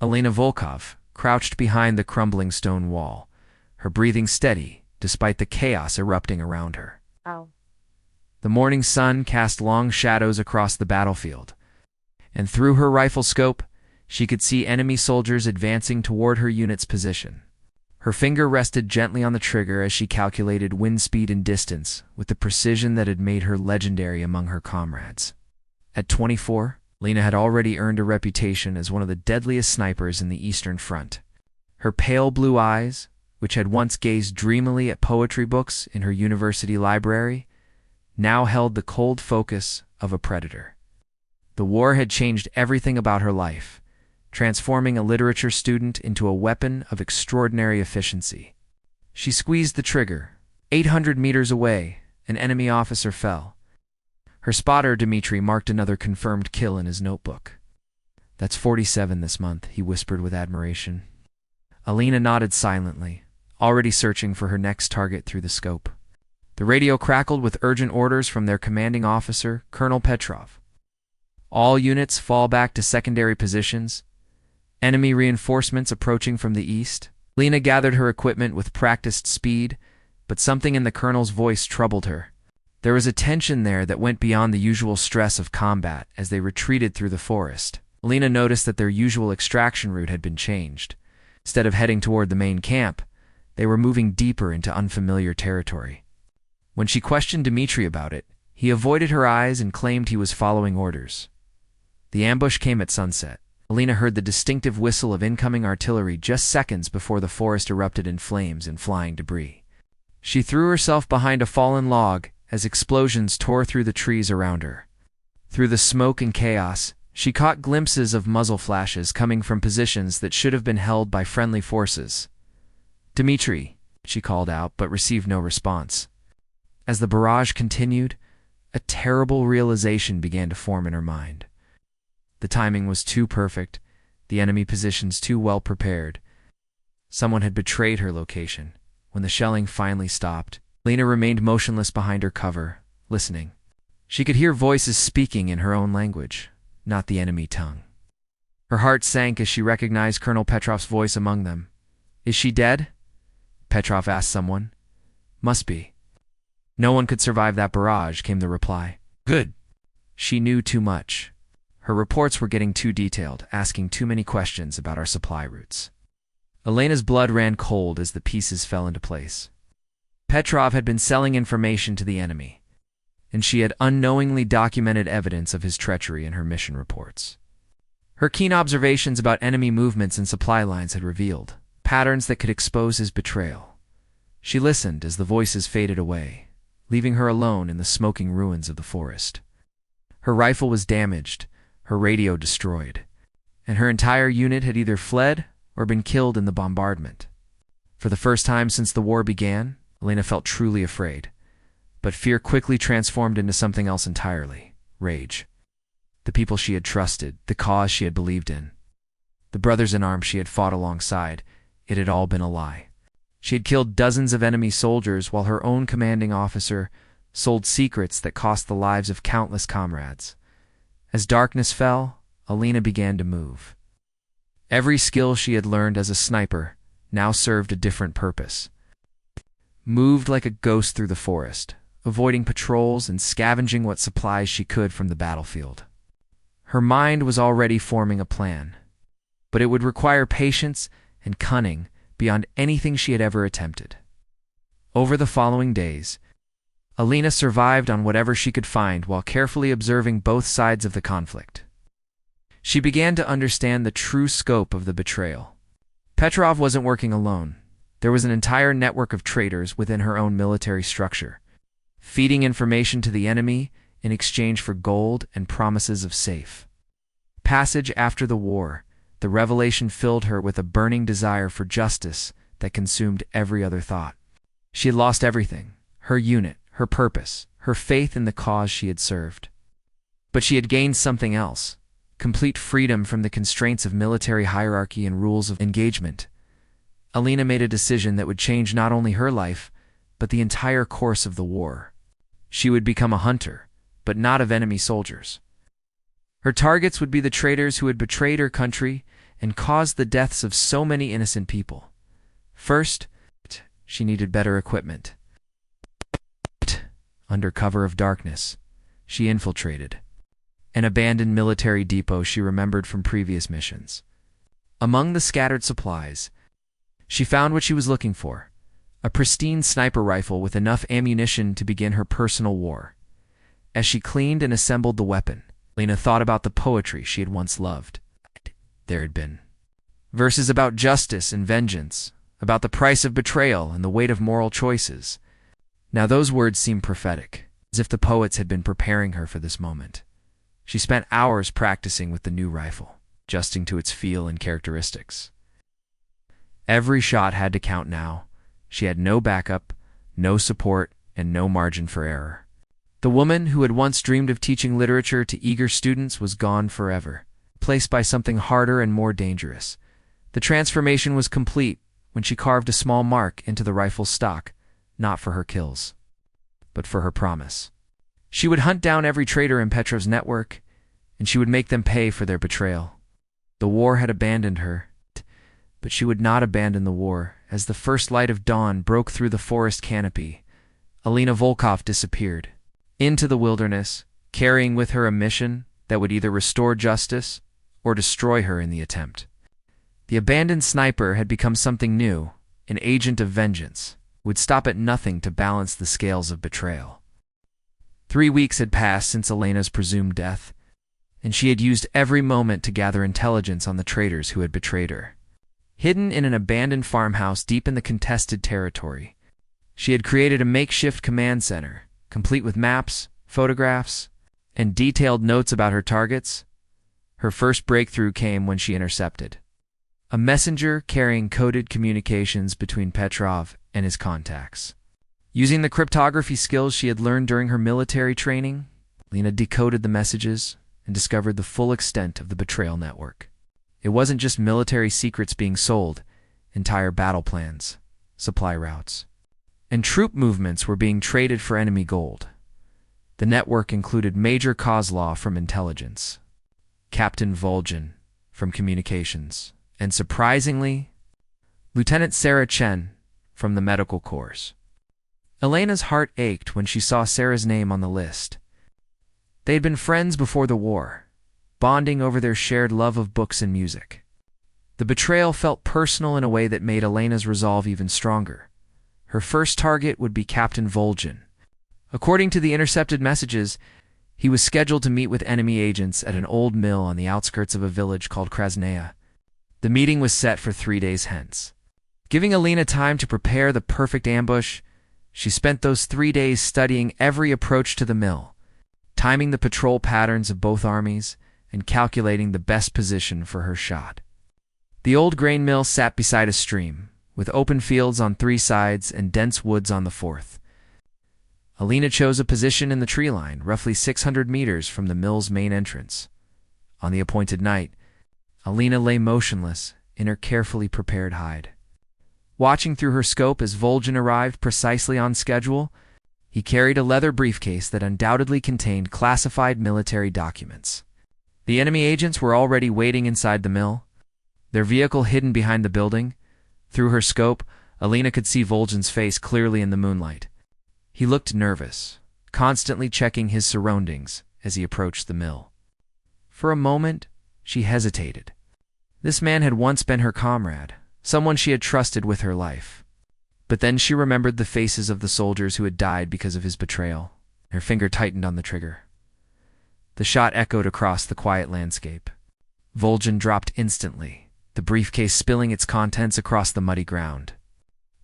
Elena Volkov crouched behind the crumbling stone wall, her breathing steady despite the chaos erupting around her. Ow. The morning sun cast long shadows across the battlefield, and through her rifle scope, she could see enemy soldiers advancing toward her unit's position. Her finger rested gently on the trigger as she calculated wind speed and distance with the precision that had made her legendary among her comrades. At 24, Lena had already earned a reputation as one of the deadliest snipers in the Eastern Front. Her pale blue eyes, which had once gazed dreamily at poetry books in her university library, now held the cold focus of a predator. The war had changed everything about her life, transforming a literature student into a weapon of extraordinary efficiency. She squeezed the trigger. 800 meters away, an enemy officer fell. Her spotter, Dmitri, marked another confirmed kill in his notebook. "That's 47 this month," he whispered with admiration. Alina nodded silently, already searching for her next target through the scope. The radio crackled with urgent orders from their commanding officer, Colonel Petrov. "All units fall back to secondary positions. Enemy reinforcements approaching from the east." Lena gathered her equipment with practiced speed, but something in the colonel's voice troubled her. There was a tension there that went beyond the usual stress of combat as they retreated through the forest. Lena noticed that their usual extraction route had been changed. Instead of heading toward the main camp, they were moving deeper into unfamiliar territory. When she questioned Dmitri about it, he avoided her eyes and claimed he was following orders. The ambush came at sunset. Alina heard the distinctive whistle of incoming artillery just seconds before the forest erupted in flames and flying debris. She threw herself behind a fallen log as explosions tore through the trees around her. Through the smoke and chaos, she caught glimpses of muzzle flashes coming from positions that should have been held by friendly forces. "Dmitri," she called out, but received no response. As the barrage continued, a terrible realization began to form in her mind. The timing was too perfect, the enemy positions too well prepared. Someone had betrayed her location. When the shelling finally stopped, Lena remained motionless behind her cover, listening. She could hear voices speaking in her own language, not the enemy tongue. Her heart sank as she recognized Colonel Petrov's voice among them. "Is she dead?" Petrov asked someone. "Must be." "No one could survive that barrage," came the reply. "Good." She knew too much. Her reports were getting too detailed, asking too many questions about our supply routes. Elena's blood ran cold as the pieces fell into place. Petrov had been selling information to the enemy, and she had unknowingly documented evidence of his treachery in her mission reports. Her keen observations about enemy movements and supply lines had revealed patterns that could expose his betrayal. She listened as the voices faded away, leaving her alone in the smoking ruins of the forest. Her rifle was damaged, her radio destroyed, and her entire unit had either fled or been killed in the bombardment. For the first time since the war began, Elena felt truly afraid, but fear quickly transformed into something else entirely: rage. The people she had trusted, the cause she had believed in, the brothers in arms she had fought alongside, it had all been a lie. She had killed dozens of enemy soldiers while her own commanding officer sold secrets that cost the lives of countless comrades. As darkness fell, Elena began to move. Every skill she had learned as a sniper now served a different purpose. Moved like a ghost through the forest, avoiding patrols and scavenging what supplies she could from the battlefield. Her mind was already forming a plan, but it would require patience and cunning beyond anything she had ever attempted. Over the following days, Elena survived on whatever she could find while carefully observing both sides of the conflict. She began to understand the true scope of the betrayal. Petrov wasn't working alone. There was an entire network of traitors within her own military structure, feeding information to the enemy in exchange for gold and promises of safe passage after the war. The revelation filled her with a burning desire for justice that consumed every other thought. She had lost everything: her unit, her purpose, her faith in the cause she had served. But she had gained something else: complete freedom from the constraints of military hierarchy and rules of engagement. Elena made a decision that would change not only her life, but the entire course of the war. She would become a hunter, but not of enemy soldiers. Her targets would be the traitors who had betrayed her country and caused the deaths of so many innocent people. First, she needed better equipment. Under cover of darkness, she infiltrated an abandoned military depot she remembered from previous missions. Among the scattered supplies, she found what she was looking for: a pristine sniper rifle with enough ammunition to begin her personal war. As she cleaned and assembled the weapon, Lena thought about the poetry she had once loved. There had been verses about justice and vengeance, about the price of betrayal and the weight of moral choices. Now those words seemed prophetic, as if the poets had been preparing her for this moment. She spent hours practicing with the new rifle, adjusting to its feel and characteristics. Every shot had to count now. She had no backup, no support, and no margin for error. The woman who had once dreamed of teaching literature to eager students was gone forever, replaced by something harder and more dangerous. The transformation was complete when she carved a small mark into the rifle's stock, not for her kills, but for her promise. She would hunt down every traitor in Petrov's network, and she would make them pay for their betrayal. The war had abandoned her, but she would not abandon the war. As the first light of dawn broke through the forest canopy, Alina Volkov disappeared into the wilderness, carrying with her a mission that would either restore justice or destroy her in the attempt. The abandoned sniper had become something new, an agent of vengeance, would stop at nothing to balance the scales of betrayal. 3 weeks had passed since Elena's presumed death, and she had used every moment to gather intelligence on the traitors who had betrayed her. Hidden in an abandoned farmhouse deep in the contested territory, she had created a makeshift command center, complete with maps, photographs, and detailed notes about her targets. Her first breakthrough came when she intercepted a messenger carrying coded communications between Petrov and his contacts. Using the cryptography skills she had learned during her military training, Lena decoded the messages and discovered the full extent of the betrayal network. It wasn't just military secrets being sold; entire battle plans, supply routes, and troop movements were being traded for enemy gold. The network included Major Kozlov from intelligence, Captain Volgin from communications, and surprisingly, Lieutenant Sarah Chen from the medical corps. Elena's heart ached when she saw Sarah's name on the list. They had been friends before the war, bonding over their shared love of books and music. The betrayal felt personal in a way that made Elena's resolve even stronger. Her first target would be Captain Volgin. According to the intercepted messages, he was scheduled to meet with enemy agents at an old mill on the outskirts of a village called Krasnaya. The meeting was set for 3 days hence. Giving Alina time to prepare the perfect ambush, she spent those 3 days studying every approach to the mill, timing the patrol patterns of both armies, and calculating the best position for her shot. The old grain mill sat beside a stream, with open fields on 3 sides and dense woods on the 4th. Alina chose a position in the tree line, roughly 600 meters from the mill's main entrance. On the appointed night, Alina lay motionless in her carefully prepared hide. Watching through her scope as Volgin arrived precisely on schedule, he carried a leather briefcase that undoubtedly contained classified military documents. The enemy agents were already waiting inside the mill, their vehicle hidden behind the building. Through her scope, Alina could see Volgin's face clearly in the moonlight. He looked nervous, constantly checking his surroundings as he approached the mill. For a moment, she hesitated. This man had once been her comrade, someone she had trusted with her life. But then she remembered the faces of the soldiers who had died because of his betrayal. Her finger tightened on the trigger. The shot echoed across the quiet landscape. Volgin dropped instantly, the briefcase spilling its contents across the muddy ground.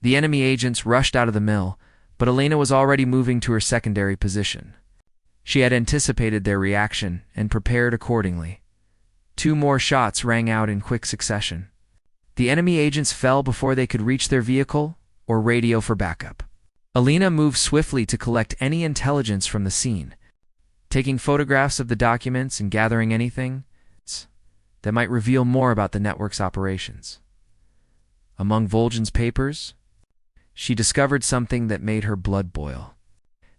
The enemy agents rushed out of the mill, but Alina was already moving to her secondary position. She had anticipated their reaction and prepared accordingly. 2 more shots rang out in quick succession. The enemy agents fell before they could reach their vehicle or radio for backup. Alina moved swiftly to collect any intelligence from the scene, taking photographs of the documents and gathering anything that might reveal more about the network's operations. Among Volgin's papers, she discovered something that made her blood boil.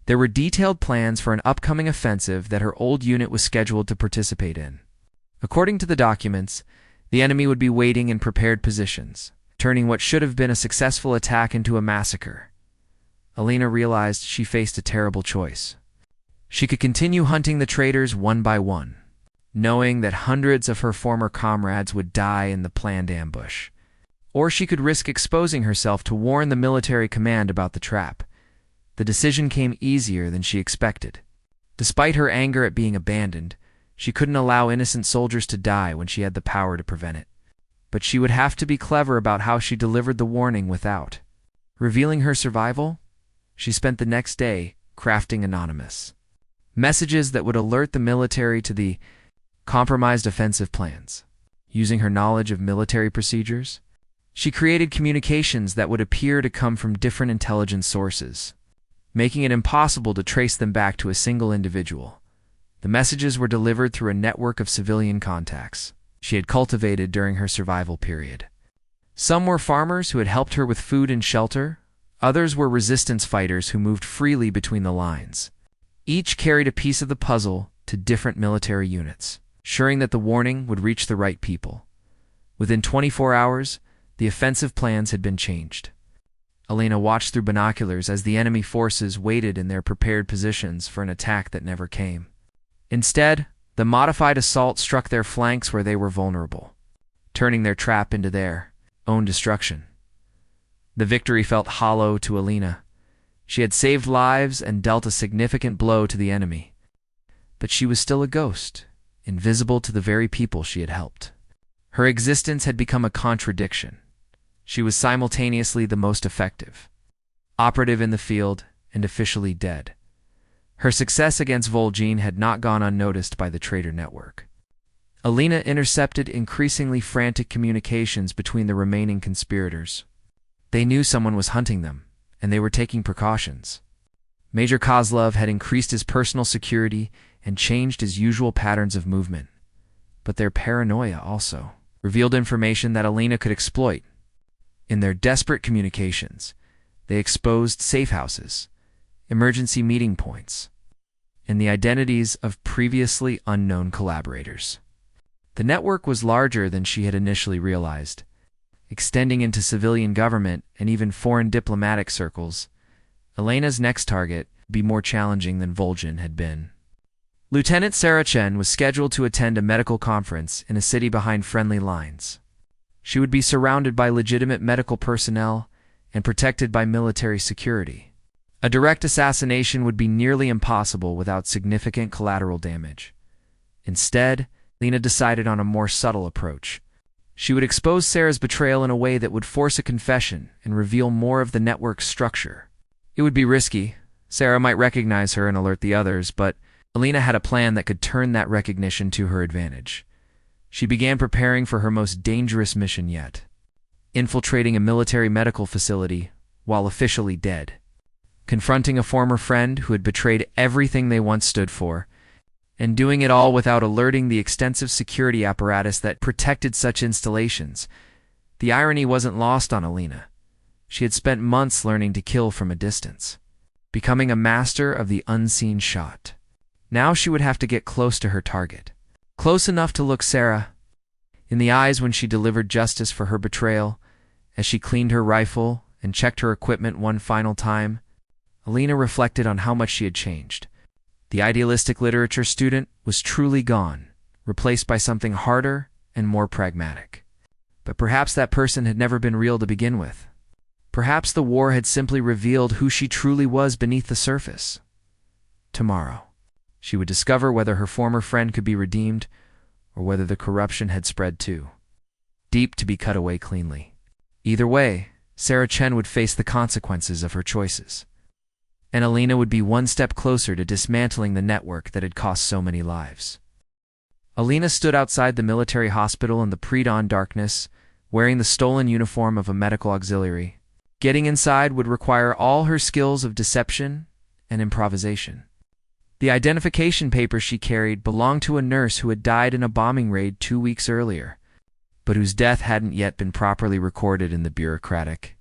There were detailed plans for an upcoming offensive that her old unit was scheduled to participate in. According to the documents, The enemy would be waiting in prepared positions, turning what should have been a successful attack into a massacre. Alina realized she faced a terrible choice. She could continue hunting the traitors one by one, knowing that hundreds of her former comrades would die in the planned ambush. Or she could risk exposing herself to warn the military command about the trap. The decision came easier than she expected. Despite her anger at being abandoned, she couldn't allow innocent soldiers to die when she had the power to prevent it. But she would have to be clever about how she delivered the warning without revealing her survival. She spent the next day crafting anonymous messages that would alert the military to the compromised offensive plans. Using her knowledge of military procedures, she created communications that would appear to come from different intelligence sources, making it impossible to trace them back to a single individual. The messages were delivered through a network of civilian contacts she had cultivated during her survival period. Some were farmers who had helped her with food and shelter. Others were resistance fighters who moved freely between the lines. Each carried a piece of the puzzle to different military units, ensuring that the warning would reach the right people. Within 24 hours, the offensive plans had been changed. Alina watched through binoculars as the enemy forces waited in their prepared positions for an attack that never came. Instead, the modified assault struck their flanks where they were vulnerable, turning their trap into their own destruction. The victory felt hollow to Alina. She had saved lives and dealt a significant blow to the enemy. But she was still a ghost, invisible to the very people she had helped. Her existence had become a contradiction. She was simultaneously the most effective operative in the field and officially dead. Her success against Vol'jin had not gone unnoticed by the traitor network. Alina intercepted increasingly frantic communications between the remaining conspirators. They knew someone was hunting them, and they were taking precautions. Major Kozlov had increased his personal security and changed his usual patterns of movement. But their paranoia also revealed information that Alina could exploit. In their desperate communications, they exposed safe houses, emergency meeting points, and the identities of previously unknown collaborators. The network was larger than she had initially realized, extending into civilian government and even foreign diplomatic circles. Alina's next target would be more challenging than Vol'jin had been. Lieutenant Sarah Chen was scheduled to attend a medical conference in a city behind friendly lines. She would be surrounded by legitimate medical personnel and protected by military security. A direct assassination would be nearly impossible without significant collateral damage. Instead, Lena decided on a more subtle approach. She would expose Sarah's betrayal in a way that would force a confession and reveal more of the network's structure. It would be risky. Sarah might recognize her and alert the others, but Alina had a plan that could turn that recognition to her advantage. She began preparing for her most dangerous mission yet, infiltrating a military medical facility while officially dead, confronting a former friend who had betrayed everything they once stood for, and doing it all without alerting the extensive security apparatus that protected such installations. The irony wasn't lost on Alina. She had spent months learning to kill from a distance, becoming a master of the unseen shot. Now she would have to get close to her target, close enough to look Sarah in the eyes when she delivered justice for her betrayal. As she cleaned her rifle and checked her equipment one final time, Alina reflected on how much she had changed. The idealistic literature student was truly gone, replaced by something harder and more pragmatic. But perhaps that person had never been real to begin with. Perhaps the war had simply revealed who she truly was beneath the surface. Tomorrow, she would discover whether her former friend could be redeemed or whether the corruption had spread too deep to be cut away cleanly. Either way, Sarah Chen would face the consequences of her choices, and Alina would be one step closer to dismantling the network that had cost so many lives. Alina stood outside the military hospital in the pre-dawn darkness, wearing the stolen uniform of a medical auxiliary. Getting inside would require all her skills of deception and improvisation. The identification papers she carried belonged to a nurse who had died in a bombing raid 2 weeks earlier, but whose death hadn't yet been properly recorded in the bureaucratic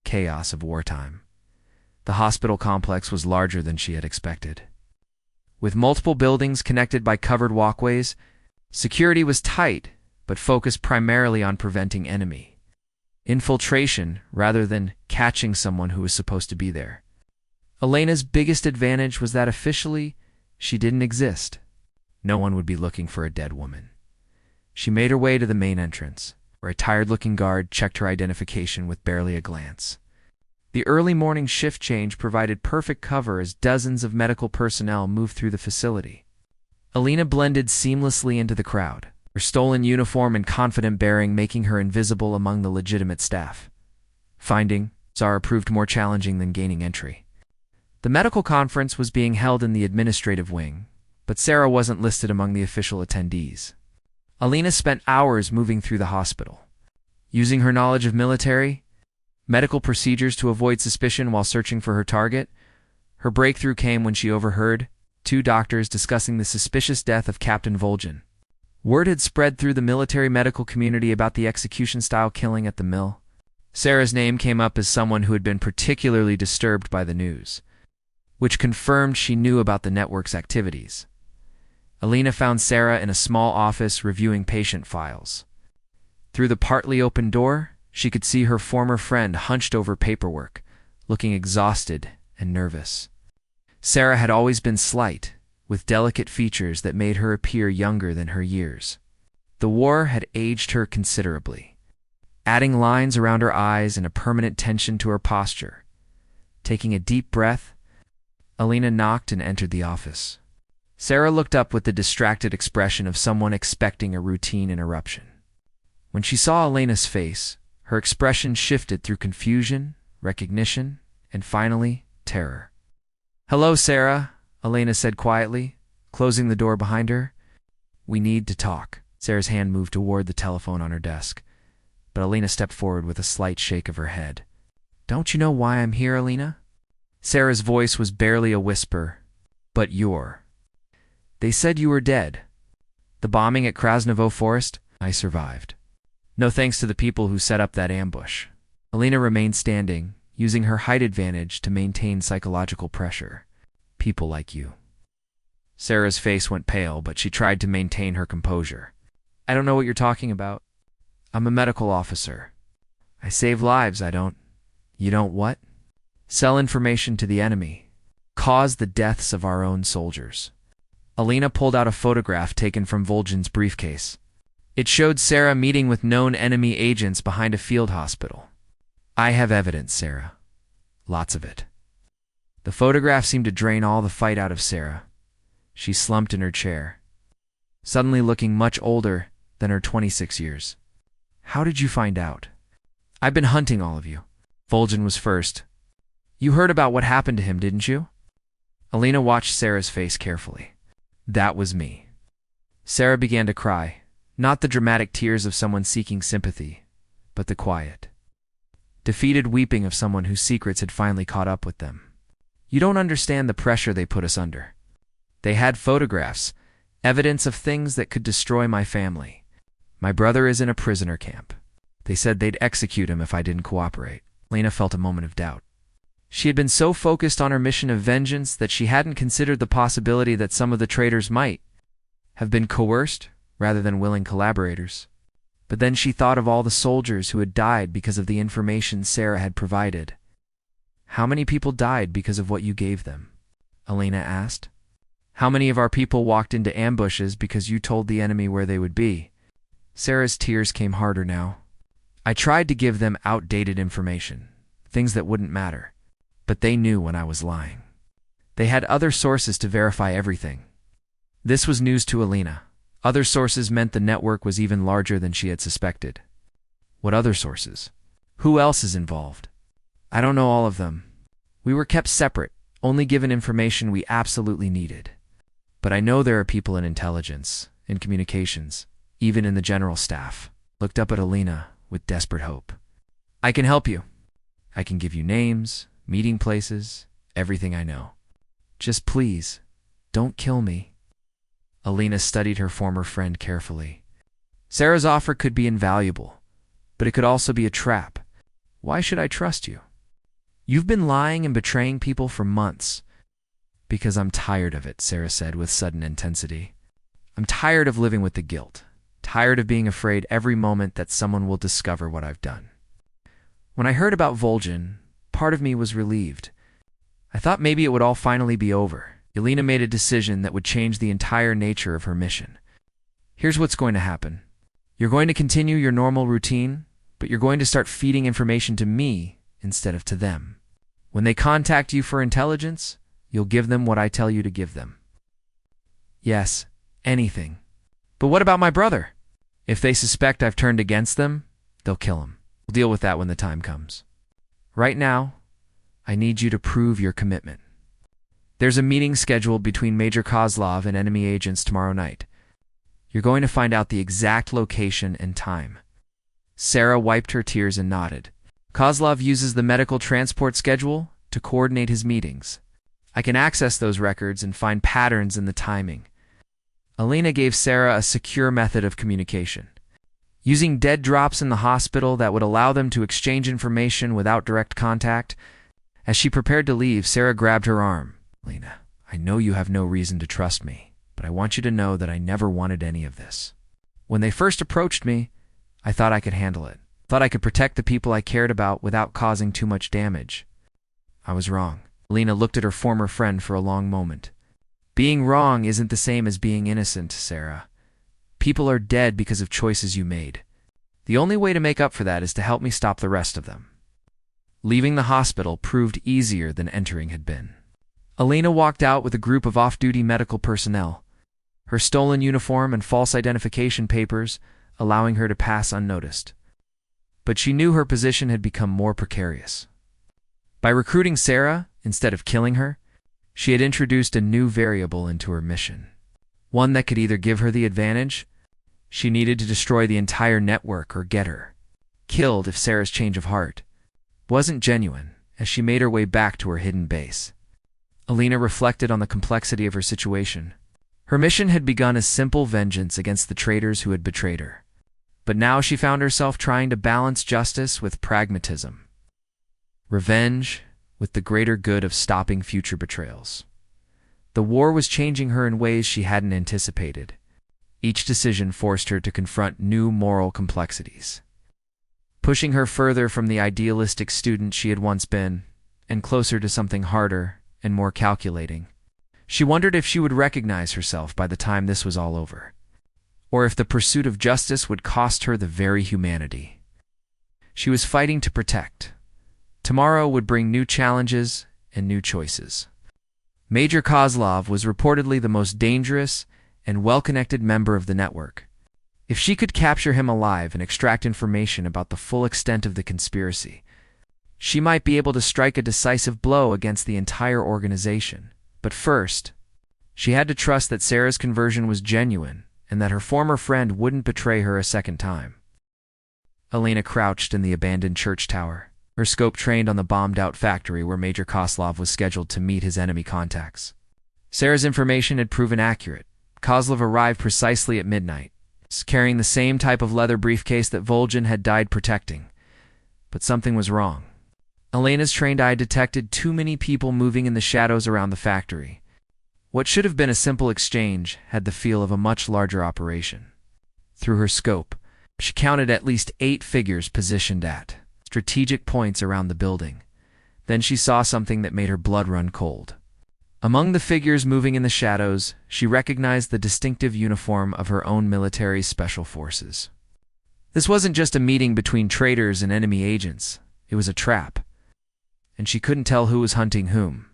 chaos of wartime. The hospital complex was larger than she had expected. With multiple buildings connected by covered walkways, security was tight, but focused primarily on preventing enemy infiltration rather than catching someone who was supposed to be there. Elena's biggest advantage was that officially she didn't exist. No one would be looking for a dead woman. She made her way to the main entrance, where a tired-looking guard checked her identification with barely a glance. The early morning shift change provided perfect cover as dozens of medical personnel moved through the facility. Elena blended seamlessly into the crowd, her stolen uniform and confident bearing making her invisible among the legitimate staff. Finding Zara proved more challenging than gaining entry. The medical conference was being held in the administrative wing, but Sarah wasn't listed among the official attendees. Elena spent hours moving through the hospital, using her knowledge of medical procedures to avoid suspicion while searching for her target. Her breakthrough came when she overheard two doctors discussing the suspicious death of Captain Vol'jin. Word had spread through the military medical community about the execution-style killing at the mill. Sarah's name came up as someone who had been particularly disturbed by the news, which confirmed she knew about the network's activities. Elena found Sarah in a small office reviewing patient files. Through the partly open door, she could see her former friend hunched over paperwork, looking exhausted and nervous. Sarah had always been slight, with delicate features that made her appear younger than her years. The war had aged her considerably, adding lines around her eyes and a permanent tension to her posture. Taking a deep breath, Elena knocked and entered the office. Sarah looked up with the distracted expression of someone expecting a routine interruption. When she saw Elena's face, her expression shifted through confusion, recognition, and finally, terror. "Hello, Sarah," Elena said quietly, closing the door behind her. "We need to talk." Sarah's hand moved toward the telephone on her desk, but Elena stepped forward with a slight shake of her head. "Don't you know why I'm here, Elena?" Sarah's voice was barely a whisper. "But They said you were dead. The bombing at Krasnovo Forest? I survived. No thanks to the people who set up that ambush." Elena remained standing, using her height advantage to maintain psychological pressure. "People like you." Sarah's face went pale, but she tried to maintain her composure. "I don't know what you're talking about. I'm a medical officer. I save lives, You don't what? Sell information to the enemy. Cause the deaths of our own soldiers." Elena pulled out a photograph taken from Vol'jin's briefcase. It showed Sarah meeting with known enemy agents behind a field hospital. "I have evidence, Sarah. Lots of it." The photograph seemed to drain all the fight out of Sarah. She slumped in her chair, suddenly looking much older than her 26 years. "How did you find out?" "I've been hunting all of you." Vol'jin was first. "You heard about what happened to him, didn't you?" Elena watched Sarah's face carefully. "That was me." Sarah began to cry, not the dramatic tears of someone seeking sympathy, but the quiet, defeated weeping of someone whose secrets had finally caught up with them. "You don't understand the pressure they put us under. They had photographs, evidence of things that could destroy my family. My brother is in a prisoner camp. They said they'd execute him if I didn't cooperate." Lena felt a moment of doubt. She had been so focused on her mission of vengeance that she hadn't considered the possibility that some of the traitors might have been coerced rather than willing collaborators. But then she thought of all the soldiers who had died because of the information Sarah had provided. "How many people died because of what you gave them?" Elena asked. "How many of our people walked into ambushes because you told the enemy where they would be?" Sarah's tears came harder now. "I tried to give them outdated information, things that wouldn't matter. But they knew when I was lying. They had other sources to verify everything." This was news to Elena. Other sources meant the network was even larger than she had suspected. "What other sources? Who else is involved?" "I don't know all of them. We were kept separate, only given information we absolutely needed. But I know there are people in intelligence, in communications, even in the general staff." Looked up at Elena with desperate hope. "I can help you. I can give you names, meeting places, everything I know. Just please, don't kill me." Elena studied her former friend carefully. Sarah's offer could be invaluable, but it could also be a trap. "Why should I trust you? You've been lying and betraying people for months." "Because I'm tired of it," Sarah said with sudden intensity. "I'm tired of living with the guilt, tired of being afraid every moment that someone will discover what I've done. When I heard about Vol'jin, part of me was relieved. I thought maybe it would all finally be over. Yelena made a decision that would change the entire nature of her mission. Here's what's going to happen. You're going to continue your normal routine, but you're going to start feeding information to me instead of to them. When they contact you for intelligence, you'll give them what I tell you to give them. Yes, anything. But what about my brother? If they suspect I've turned against them, they'll kill him. We'll deal with that when the time comes. Right now, I need you to prove your commitment. There's a meeting scheduled between Major Kozlov and enemy agents tomorrow night. You're going to find out the exact location and time. Sarah wiped her tears and nodded. Kozlov uses the medical transport schedule to coordinate his meetings. I can access those records and find patterns in the timing. Alina gave Sarah a secure method of communication. Using dead drops in the hospital that would allow them to exchange information without direct contact. As she prepared to leave, Sarah grabbed her arm. Alina, I know you have no reason to trust me, but I want you to know that I never wanted any of this. When they first approached me, I thought I could handle it. Thought I could protect the people I cared about without causing too much damage. I was wrong. Alina looked at her former friend for a long moment. Being wrong isn't the same as being innocent, Sarah. People are dead because of choices you made. The only way to make up for that is to help me stop the rest of them. Leaving the hospital proved easier than entering had been. Alina walked out with a group of off-duty medical personnel, her stolen uniform and false identification papers allowing her to pass unnoticed. But she knew her position had become more precarious. By recruiting Sarah, instead of killing her, she had introduced a new variable into her mission. One that could either give her the advantage, she needed to destroy the entire network, or get her killed if Sarah's change of heart wasn't genuine, as she made her way back to her hidden base. Alina reflected on the complexity of her situation. Her mission had begun as simple vengeance against the traitors who had betrayed her. But now she found herself trying to balance justice with pragmatism. Revenge with the greater good of stopping future betrayals. The war was changing her in ways she hadn't anticipated. Each decision forced her to confront new moral complexities, pushing her further from the idealistic student she had once been, and closer to something harder and more calculating. She wondered if she would recognize herself by the time this was all over, or if the pursuit of justice would cost her the very humanity she was fighting to protect. Tomorrow would bring new challenges and new choices. Major Kozlov was reportedly the most dangerous and well-connected member of the network. If she could capture him alive and extract information about the full extent of the conspiracy, she might be able to strike a decisive blow against the entire organization. But first, she had to trust that Sarah's conversion was genuine and that her former friend wouldn't betray her a second time. Alina crouched in the abandoned church tower, her scope trained on the bombed-out factory where Major Kozlov was scheduled to meet his enemy contacts. Sarah's information had proven accurate. Kozlov arrived precisely at midnight, carrying the same type of leather briefcase that Vol'jin had died protecting. But something was wrong. Alina's trained eye detected too many people moving in the shadows around the factory. What should have been a simple exchange had the feel of a much larger operation. Through her scope, she counted at least 8 figures positioned at strategic points around the building. Then she saw something that made her blood run cold. Among the figures moving in the shadows, she recognized the distinctive uniform of her own military's special forces. This wasn't just a meeting between traitors and enemy agents. It was a trap, and she couldn't tell who was hunting whom.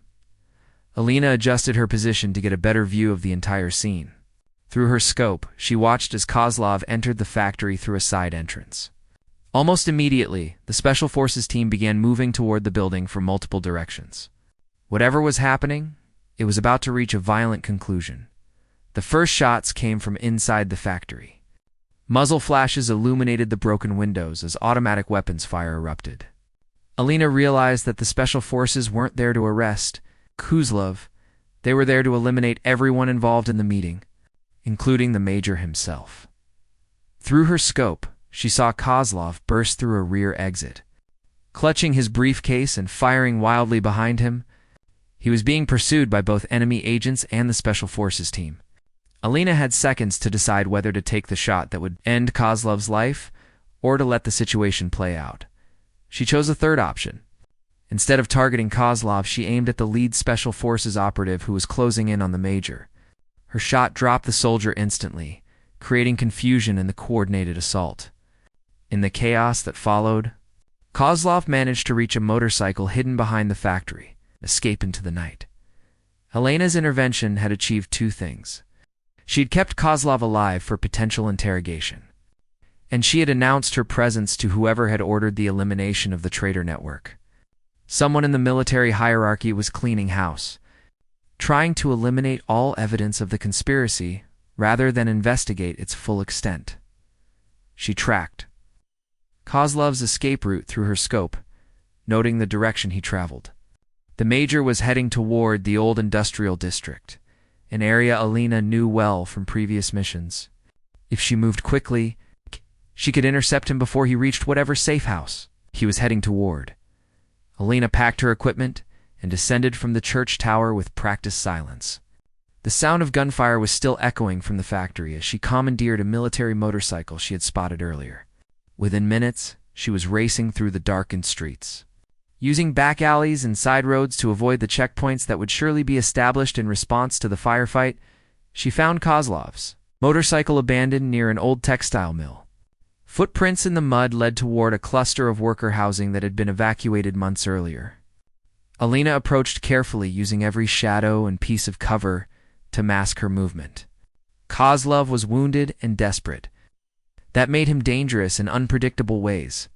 Alina adjusted her position to get a better view of the entire scene. Through her scope, she watched as Kozlov entered the factory through a side entrance. Almost immediately, the Special Forces team began moving toward the building from multiple directions. Whatever was happening, it was about to reach a violent conclusion. The first shots came from inside the factory. Muzzle flashes illuminated the broken windows as automatic weapons fire erupted. Alina realized that the Special Forces weren't there to arrest Kozlov. They were there to eliminate everyone involved in the meeting, including the Major himself. Through her scope, she saw Kozlov burst through a rear exit. Clutching his briefcase and firing wildly behind him, he was being pursued by both enemy agents and the Special Forces team. Alina had seconds to decide whether to take the shot that would end Kozlov's life or to let the situation play out. She chose a third option. Instead of targeting Kozlov, she aimed at the lead Special Forces operative who was closing in on the major. Her shot dropped the soldier instantly, creating confusion in the coordinated assault. In the chaos that followed, Kozlov managed to reach a motorcycle hidden behind the factory, escape into the night. Helena's intervention had achieved two things. She had kept Kozlov alive for potential interrogation, and she had announced her presence to whoever had ordered the elimination of the traitor network. Someone in the military hierarchy was cleaning house, trying to eliminate all evidence of the conspiracy rather than investigate its full extent. She tracked Kozlov's escape route through her scope, noting the direction he traveled. The major was heading toward the old industrial district, an area Alina knew well from previous missions. If she moved quickly, she could intercept him before he reached whatever safe house he was heading toward. Alina packed her equipment and descended from the church tower with practiced silence. The sound of gunfire was still echoing from the factory as she commandeered a military motorcycle she had spotted earlier. Within minutes, she was racing through the darkened streets. Using back alleys and side roads to avoid the checkpoints that would surely be established in response to the firefight, she found Kozlov's motorcycle abandoned near an old textile mill. Footprints in the mud led toward a cluster of worker housing that had been evacuated months earlier. Alina approached carefully, using every shadow and piece of cover to mask her movement. Kozlov was wounded and desperate. That made him dangerous in unpredictable ways.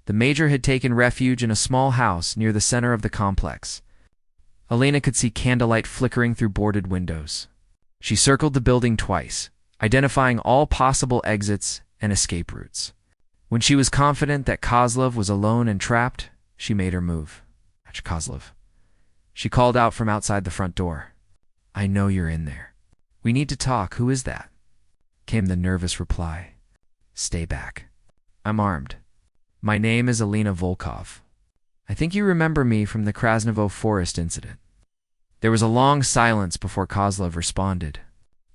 The major had taken refuge in a small house near the center of the complex. Alina could see candlelight flickering through boarded windows. She circled the building twice, identifying all possible exits and escape routes. When she was confident that Kozlov was alone and trapped, she made her move. Kozlov. She called out from outside the front door. "I know you're in there. We need to talk. Who is that?" Came the nervous reply. "Stay back. I'm armed. My name is Alina Volkov. I think you remember me from the Krasnovo forest incident." There was a long silence before Kozlov responded.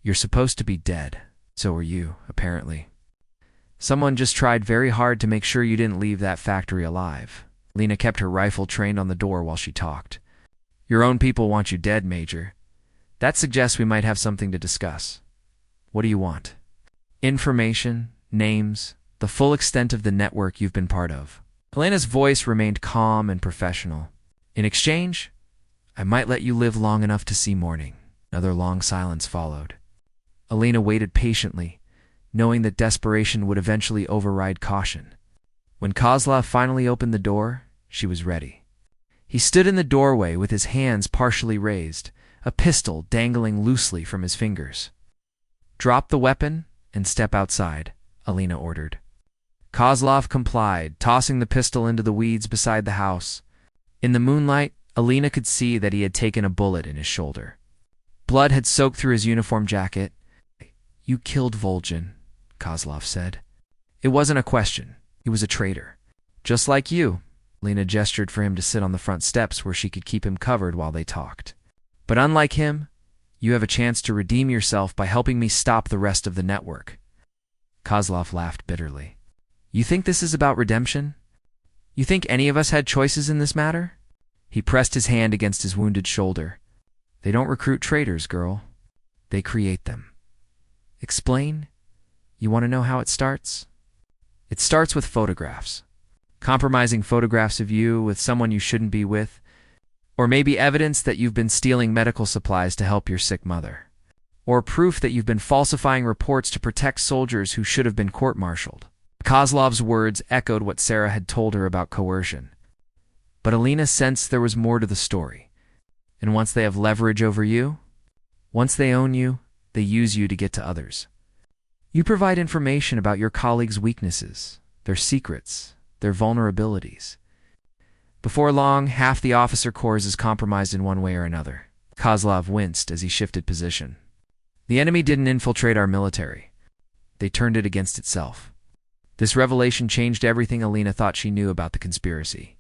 "You're supposed to be dead. So are you, apparently. Someone just tried very hard to make sure you didn't leave that factory alive." Lena kept her rifle trained on the door while she talked. "Your own people want you dead, Major. That suggests we might have something to discuss. What do you want?" "Information, names, the full extent of the network you've been part of." Helena's voice remained calm and professional. "In exchange, I might let you live long enough to see morning." Another long silence followed. Alina waited patiently, knowing that desperation would eventually override caution. When Kozlov finally opened the door, she was ready. He stood in the doorway with his hands partially raised, a pistol dangling loosely from his fingers. "Drop the weapon and step outside," Alina ordered. Kozlov complied, tossing the pistol into the weeds beside the house. In the moonlight, Alina could see that he had taken a bullet in his shoulder. Blood had soaked through his uniform jacket. "You killed Volgin," Kozlov said. "It wasn't a question. He was a traitor. Just like you." Lena gestured for him to sit on the front steps where she could keep him covered while they talked. "But unlike him, you have a chance to redeem yourself by helping me stop the rest of the network." Kozlov laughed bitterly. "You think this is about redemption? You think any of us had choices in this matter?" He pressed his hand against his wounded shoulder. "They don't recruit traitors, girl. They create them." "Explain? You want to know how it starts?" "It starts with photographs. Compromising photographs of you with someone you shouldn't be with, or maybe evidence that you've been stealing medical supplies to help your sick mother, or proof that you've been falsifying reports to protect soldiers who should have been court-martialed." Kozlov's words echoed what Sarah had told her about coercion. But Alina sensed there was more to the story. And once they have leverage over you, once they own you, they use you to get to others. You provide information about your colleagues' weaknesses, their secrets, their vulnerabilities. Before long, half the officer corps is compromised in one way or another. Kozlov winced as he shifted position. "The enemy didn't infiltrate our military. They turned it against itself." This revelation changed everything Alina thought she knew about the conspiracy.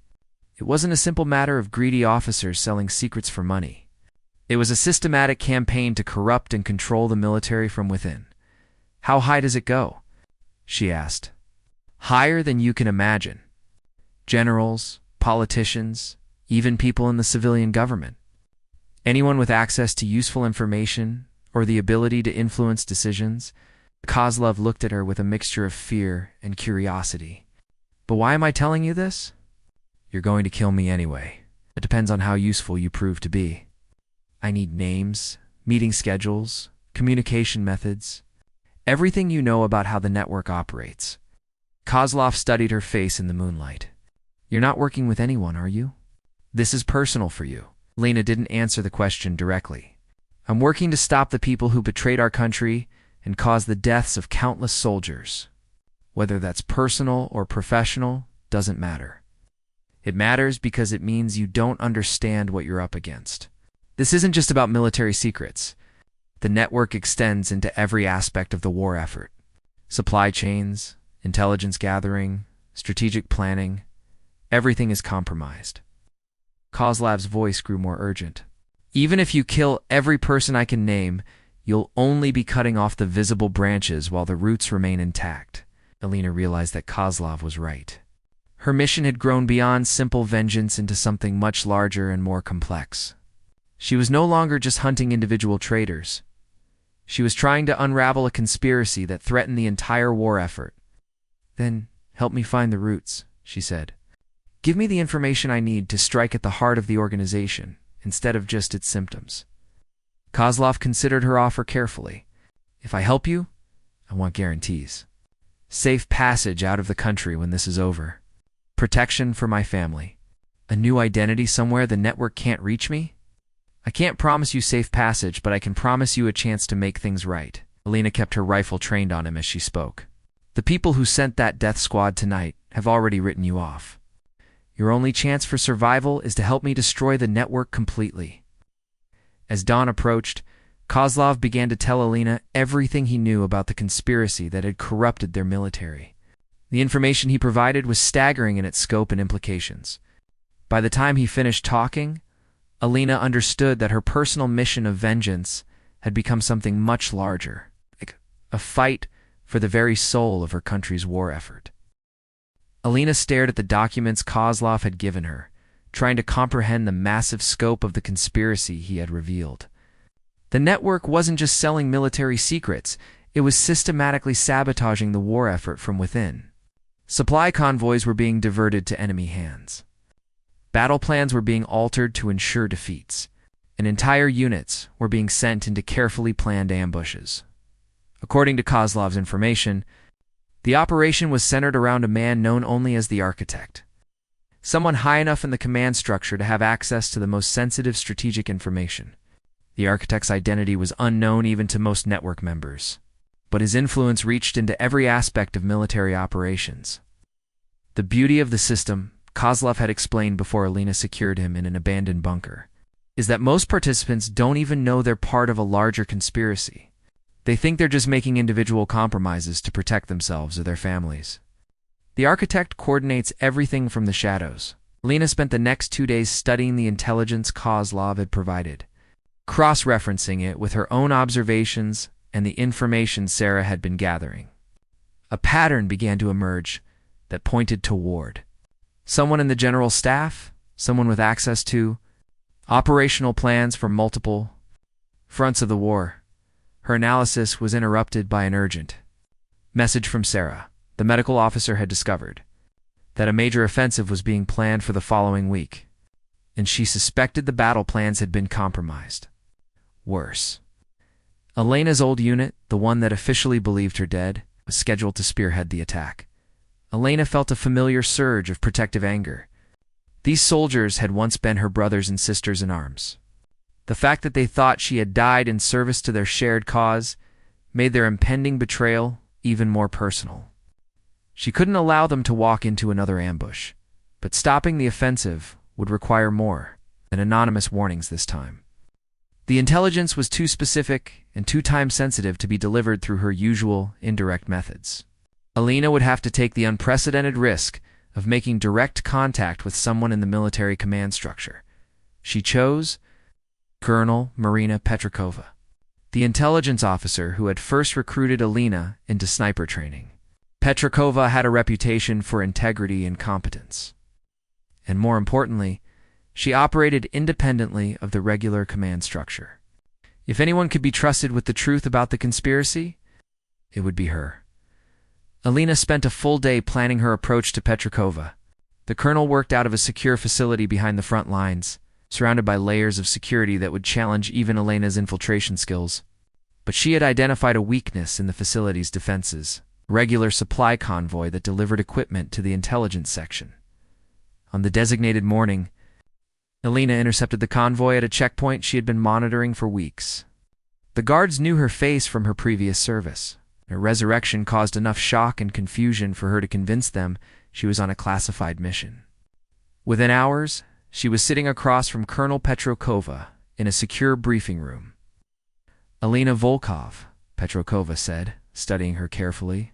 It wasn't a simple matter of greedy officers selling secrets for money. It was a systematic campaign to corrupt and control the military from within. "How high does it go?" she asked. "Higher than you can imagine. Generals, politicians, even people in the civilian government. Anyone with access to useful information or the ability to influence decisions." Kozlov looked at her with a mixture of fear and curiosity. "But why am I telling you this?" "You're going to kill me anyway. It depends on how useful you prove to be. I need names, meeting schedules, communication methods, everything you know about how the network operates." Kozlov studied her face in the moonlight. "You're not working with anyone, are you? This is personal for you." Lena didn't answer the question directly. "I'm working to stop the people who betrayed our country and caused the deaths of countless soldiers. Whether that's personal or professional doesn't matter. It matters because it means you don't understand what you're up against. This isn't just about military secrets. The network extends into every aspect of the war effort. Supply chains, intelligence gathering, strategic planning, everything is compromised." Kozlov's voice grew more urgent. "Even if you kill every person I can name, you'll only be cutting off the visible branches while the roots remain intact." Alina realized that Kozlov was right. Her mission had grown beyond simple vengeance into something much larger and more complex. She was no longer just hunting individual traitors. She was trying to unravel a conspiracy that threatened the entire war effort. "Then help me find the roots," she said. "Give me the information I need to strike at the heart of the organization, instead of just its symptoms." Kozlov considered her offer carefully. "If I help you, I want guarantees. Safe passage out of the country when this is over. Protection for my family. A new identity somewhere the network can't reach me. I can't promise you safe passage, but I can promise you a chance to make things right." Alina kept her rifle trained on him as she spoke. "The people who sent that death squad tonight have already written you off. Your only chance for survival is to help me destroy the network completely." As dawn approached, Kozlov began to tell Alina everything he knew about the conspiracy that had corrupted their military. The information he provided was staggering in its scope and implications. By the time he finished talking, Alina understood that her personal mission of vengeance had become something much larger, like a fight for the very soul of her country's war effort. Alina stared at the documents Kozlov had given her, trying to comprehend the massive scope of the conspiracy he had revealed. The network wasn't just selling military secrets, it was systematically sabotaging the war effort from within. Supply convoys were being diverted to enemy hands. Battle plans were being altered to ensure defeats, and entire units were being sent into carefully planned ambushes. According to Kozlov's information, the operation was centered around a man known only as the Architect, someone high enough in the command structure to have access to the most sensitive strategic information. The Architect's identity was unknown even to most network members, but his influence reached into every aspect of military operations. The beauty of the system, Kozlov had explained before Alina secured him in an abandoned bunker, is that most participants don't even know they're part of a larger conspiracy. They think they're just making individual compromises to protect themselves or their families. The Architect coordinates everything from the shadows. Alina spent the next 2 days studying the intelligence Kozlov had provided, cross-referencing it with her own observations and the information Sarah had been gathering. A pattern began to emerge that pointed toward someone in the general staff, someone with access to operational plans for multiple fronts of the war. Her analysis was interrupted by an urgent message from Sarah. The medical officer had discovered that a major offensive was being planned for the following week, and she suspected the battle plans had been compromised. Worse, Elena's old unit, the one that officially believed her dead, was scheduled to spearhead the attack. Elena felt a familiar surge of protective anger. These soldiers had once been her brothers and sisters in arms. The fact that they thought she had died in service to their shared cause made their impending betrayal even more personal. She couldn't allow them to walk into another ambush, but stopping the offensive would require more than anonymous warnings this time. The intelligence was too specific and too time-sensitive to be delivered through her usual indirect methods. Alina would have to take the unprecedented risk of making direct contact with someone in the military command structure. She chose Colonel Marina Petrakova, the intelligence officer who had first recruited Alina into sniper training. Petrakova had a reputation for integrity and competence. And more importantly, she operated independently of the regular command structure. If anyone could be trusted with the truth about the conspiracy, it would be her. Alina spent a full day planning her approach to Petrakova. The colonel worked out of a secure facility behind the front lines, surrounded by layers of security that would challenge even Alina's infiltration skills. But she had identified a weakness in the facility's defenses, a regular supply convoy that delivered equipment to the intelligence section. On the designated morning, Alina intercepted the convoy at a checkpoint she had been monitoring for weeks. The guards knew her face from her previous service. Her resurrection caused enough shock and confusion for her to convince them she was on a classified mission. Within hours, she was sitting across from Colonel Petrakova in a secure briefing room. "Alina Volkov," Petrakova said, studying her carefully.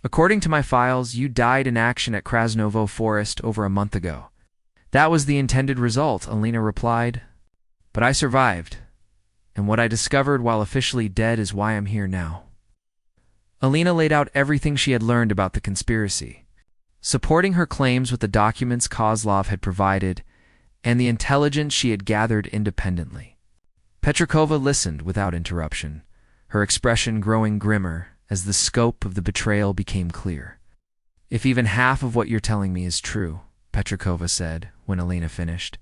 "According to my files, you died in action at Krasnovo Forest over a month ago." "That was the intended result," Alina replied. "But I survived, and what I discovered while officially dead is why I'm here now." Alina laid out everything she had learned about the conspiracy, supporting her claims with the documents Kozlov had provided and the intelligence she had gathered independently. Petrakova listened without interruption, her expression growing grimmer as the scope of the betrayal became clear. "If even half of what you're telling me is true," Petrakova said when Alina finished,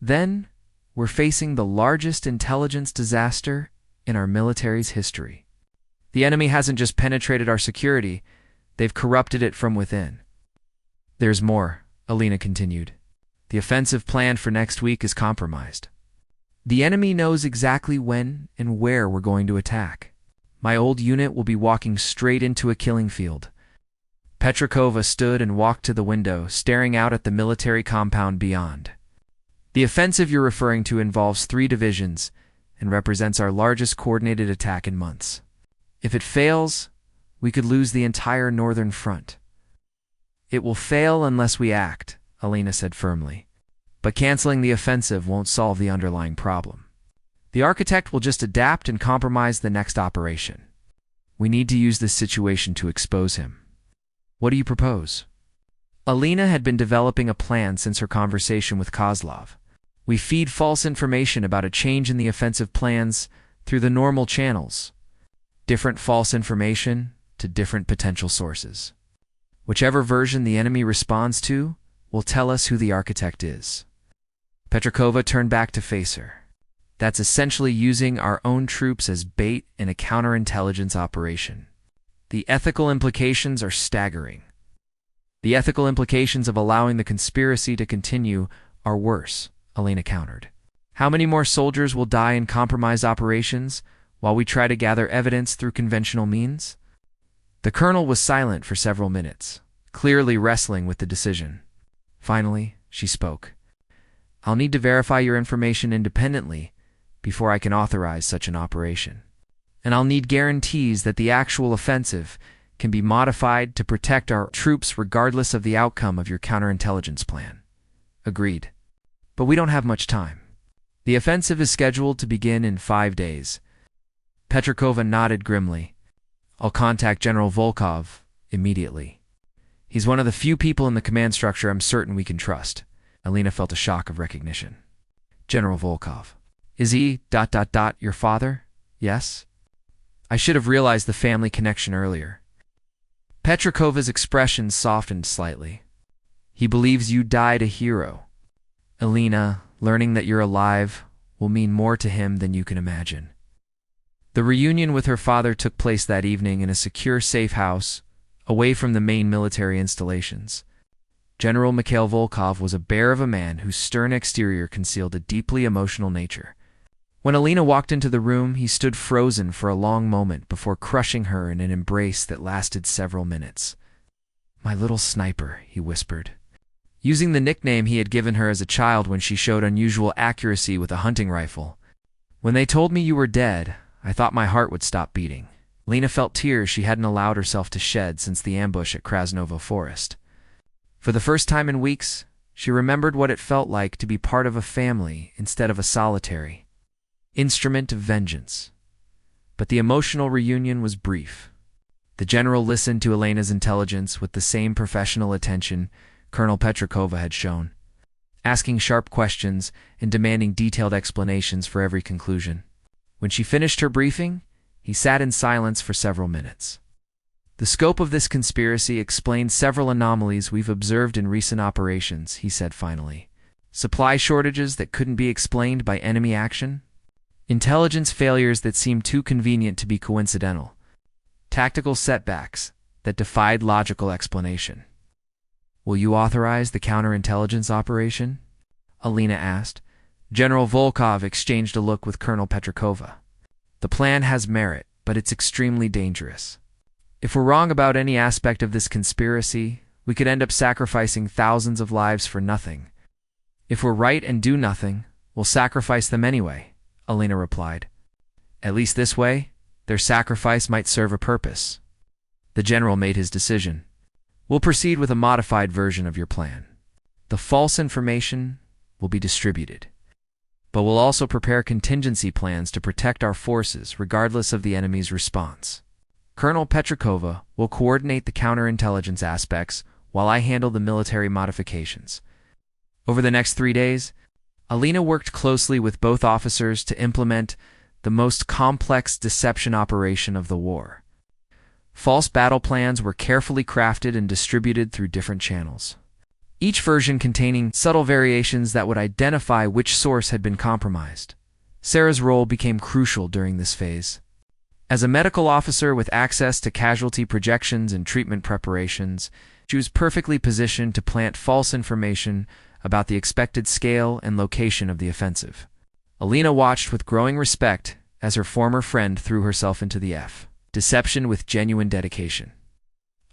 "then we're facing the largest intelligence disaster in our military's history. The enemy hasn't just penetrated our security, they've corrupted it from within." "There's more," Alina continued. "The offensive plan for next week is compromised. The enemy knows exactly when and where we're going to attack. My old unit will be walking straight into a killing field." Petrakova stood and walked to the window, staring out at the military compound beyond. "The offensive you're referring to involves 3 divisions and represents our largest coordinated attack in months. If it fails, we could lose the entire northern front." "It will fail unless we act," Alina said firmly. "But canceling the offensive won't solve the underlying problem. The architect will just adapt and compromise the next operation. We need to use this situation to expose him." "What do you propose?" Alina had been developing a plan since her conversation with Kozlov. "We feed false information about a change in the offensive plans through the normal channels. Different false information to different potential sources. Whichever version the enemy responds to will tell us who the architect is." Petrakova turned back to face her. "That's essentially using our own troops as bait in a counterintelligence operation. The ethical implications are staggering. The ethical implications of allowing the conspiracy to continue are worse," Alina countered. "How many more soldiers will die in compromised operations while we try to gather evidence through conventional means?" The colonel was silent for several minutes, clearly wrestling with the decision. Finally, she spoke. "I'll need to verify your information independently before I can authorize such an operation. And I'll need guarantees that the actual offensive can be modified to protect our troops regardless of the outcome of your counterintelligence plan." "Agreed. But we don't have much time. The offensive is scheduled to begin in 5 days. Petrakova nodded grimly. "I'll contact General Volkov immediately. He's one of the few people in the command structure I'm certain we can trust." Alina felt a shock of recognition. "General Volkov. Is he... your father? Yes? I should have realized the family connection earlier." Petrakova's expression softened slightly. "He believes you died a hero. Alina, learning that you're alive will mean more to him than you can imagine." The reunion with her father took place that evening in a secure safe house, away from the main military installations. General Mikhail Volkov was a bear of a man whose stern exterior concealed a deeply emotional nature. When Alina walked into the room, he stood frozen for a long moment before crushing her in an embrace that lasted several minutes. "My little sniper," he whispered, using the nickname he had given her as a child when she showed unusual accuracy with a hunting rifle. "When they told me you were dead, I thought my heart would stop beating." Lena felt tears she hadn't allowed herself to shed since the ambush at Krasnovo Forest. For the first time in weeks, she remembered what it felt like to be part of a family instead of a solitary, instrument of vengeance. But the emotional reunion was brief. The general listened to Elena's intelligence with the same professional attention Colonel Petrakova had shown, asking sharp questions and demanding detailed explanations for every conclusion. When she finished her briefing, he sat in silence for several minutes. The scope of this conspiracy explained several anomalies we've observed in recent operations, he said finally. Supply shortages that couldn't be explained by enemy action, intelligence failures that seemed too convenient to be coincidental, tactical setbacks that defied logical explanation. Will you authorize the counterintelligence operation? Alina asked. General Volkov exchanged a look with Colonel Petrakova. The plan has merit, but it's extremely dangerous. If we're wrong about any aspect of this conspiracy, we could end up sacrificing thousands of lives for nothing. If we're right and do nothing, we'll sacrifice them anyway, Alina replied. At least this way, their sacrifice might serve a purpose. The general made his decision. We'll proceed with a modified version of your plan. The false information will be distributed, but we'll also prepare contingency plans to protect our forces regardless of the enemy's response. Colonel Petrakova will coordinate the counterintelligence aspects while I handle the military modifications. Over the next 3 days, Alina worked closely with both officers to implement the most complex deception operation of the war. False battle plans were carefully crafted and distributed through different channels, each version containing subtle variations that would identify which source had been compromised. Sarah's role became crucial during this phase. As a medical officer with access to casualty projections and treatment preparations, she was perfectly positioned to plant false information about the expected scale and location of the offensive. Alina watched with growing respect as her former friend threw herself into the deception with genuine dedication.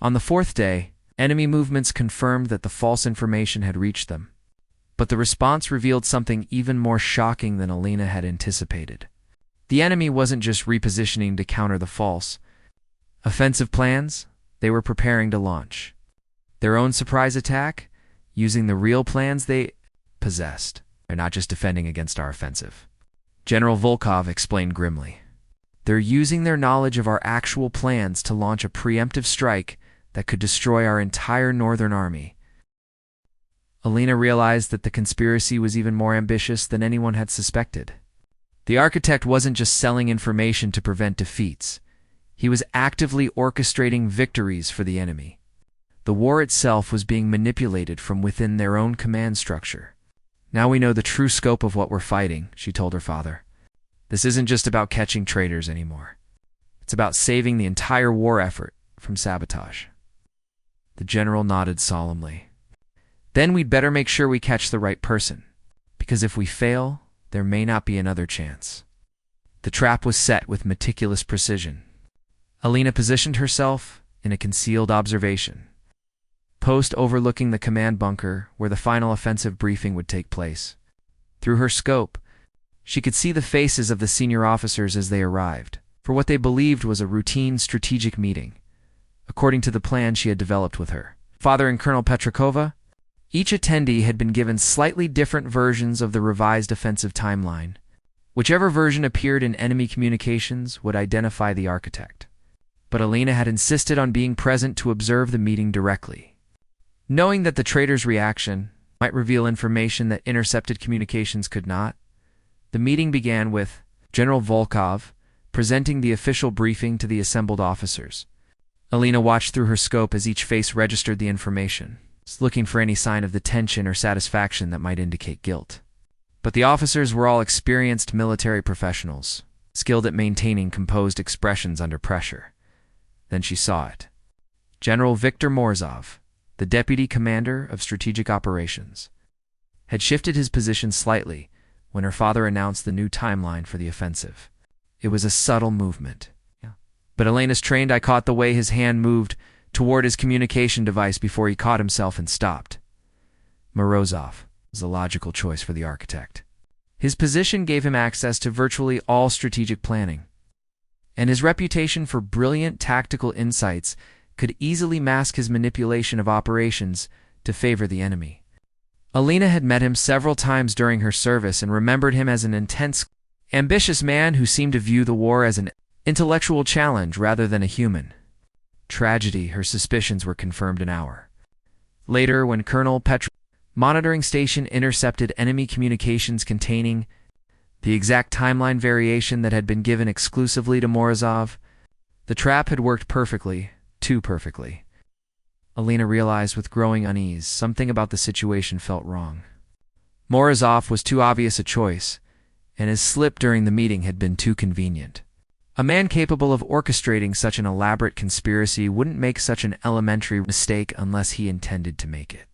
On the 4th day, enemy movements confirmed that the false information had reached them. But the response revealed something even more shocking than Alina had anticipated. The enemy wasn't just repositioning to counter the false offensive plans, they were preparing to launch their own surprise attack using the real plans they possessed. They're not just defending against our offensive, General Volkov explained grimly. They're using their knowledge of our actual plans to launch a preemptive strike that could destroy our entire northern army. Alina realized that the conspiracy was even more ambitious than anyone had suspected. The architect wasn't just selling information to prevent defeats. He was actively orchestrating victories for the enemy. The war itself was being manipulated from within their own command structure. Now we know the true scope of what we're fighting, she told her father. This isn't just about catching traitors anymore. It's about saving the entire war effort from sabotage. The general nodded solemnly. Then we'd better make sure we catch the right person, because if we fail, there may not be another chance. The trap was set with meticulous precision. Alina positioned herself in a concealed observation post overlooking the command bunker where the final offensive briefing would take place. Through her scope, she could see the faces of the senior officers as they arrived, for what they believed was a routine strategic meeting, according to the plan she had developed with her father and Colonel Petrakova. Each attendee had been given slightly different versions of the revised offensive timeline. Whichever version appeared in enemy communications would identify the architect. But Alina had insisted on being present to observe the meeting directly. Knowing that the traitor's reaction might reveal information that intercepted communications could not, the meeting began with General Volkov presenting the official briefing to the assembled officers. Alina watched through her scope as each face registered the information, looking for any sign of the tension or satisfaction that might indicate guilt. But the officers were all experienced military professionals, skilled at maintaining composed expressions under pressure. Then she saw it. General Viktor Morzov, the deputy commander of strategic operations, had shifted his position slightly when her father announced the new timeline for the offensive. It was a subtle movement. But Elena's trained eye caught the way his hand moved toward his communication device before he caught himself and stopped. Morozov was a logical choice for the architect. His position gave him access to virtually all strategic planning, and his reputation for brilliant tactical insights could easily mask his manipulation of operations to favor the enemy. Alina had met him several times during her service and remembered him as an intense, ambitious man who seemed to view the war as an intellectual challenge rather than a human tragedy. Her suspicions were confirmed an hour later when Colonel Petrova's monitoring station intercepted enemy communications containing the exact timeline variation that had been given exclusively to Morozov. The trap had worked perfectly, too perfectly. Alina realized with growing unease something about the situation felt wrong. Morozov was too obvious a choice, and his slip during the meeting had been too convenient. A man capable of orchestrating such an elaborate conspiracy wouldn't make such an elementary mistake unless he intended to make it.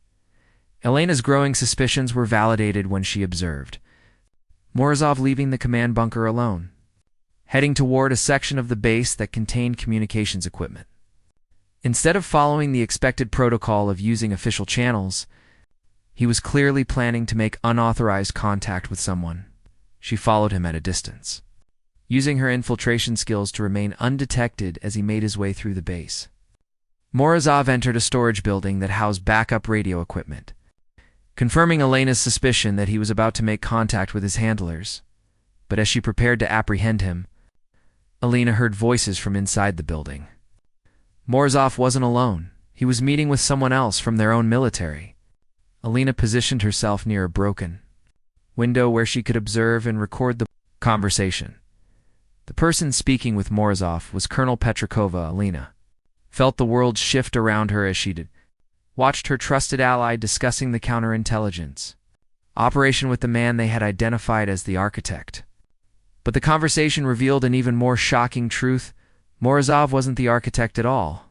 Elena's growing suspicions were validated when she observed Morozov leaving the command bunker alone, heading toward a section of the base that contained communications equipment. Instead of following the expected protocol of using official channels, he was clearly planning to make unauthorized contact with someone. She followed him at a distance, using her infiltration skills to remain undetected as he made his way through the base. Morozov entered a storage building that housed backup radio equipment, confirming Elena's suspicion that he was about to make contact with his handlers. But as she prepared to apprehend him, Alina heard voices from inside the building. Morozov wasn't alone. He was meeting with someone else from their own military. Alina positioned herself near a broken window where she could observe and record the conversation. The person speaking with Morozov was Colonel Petrakova. Alina felt the world shift around her as she watched her trusted ally discussing the counterintelligence operation with the man they had identified as the architect. But the conversation revealed an even more shocking truth. Morozov wasn't the architect at all.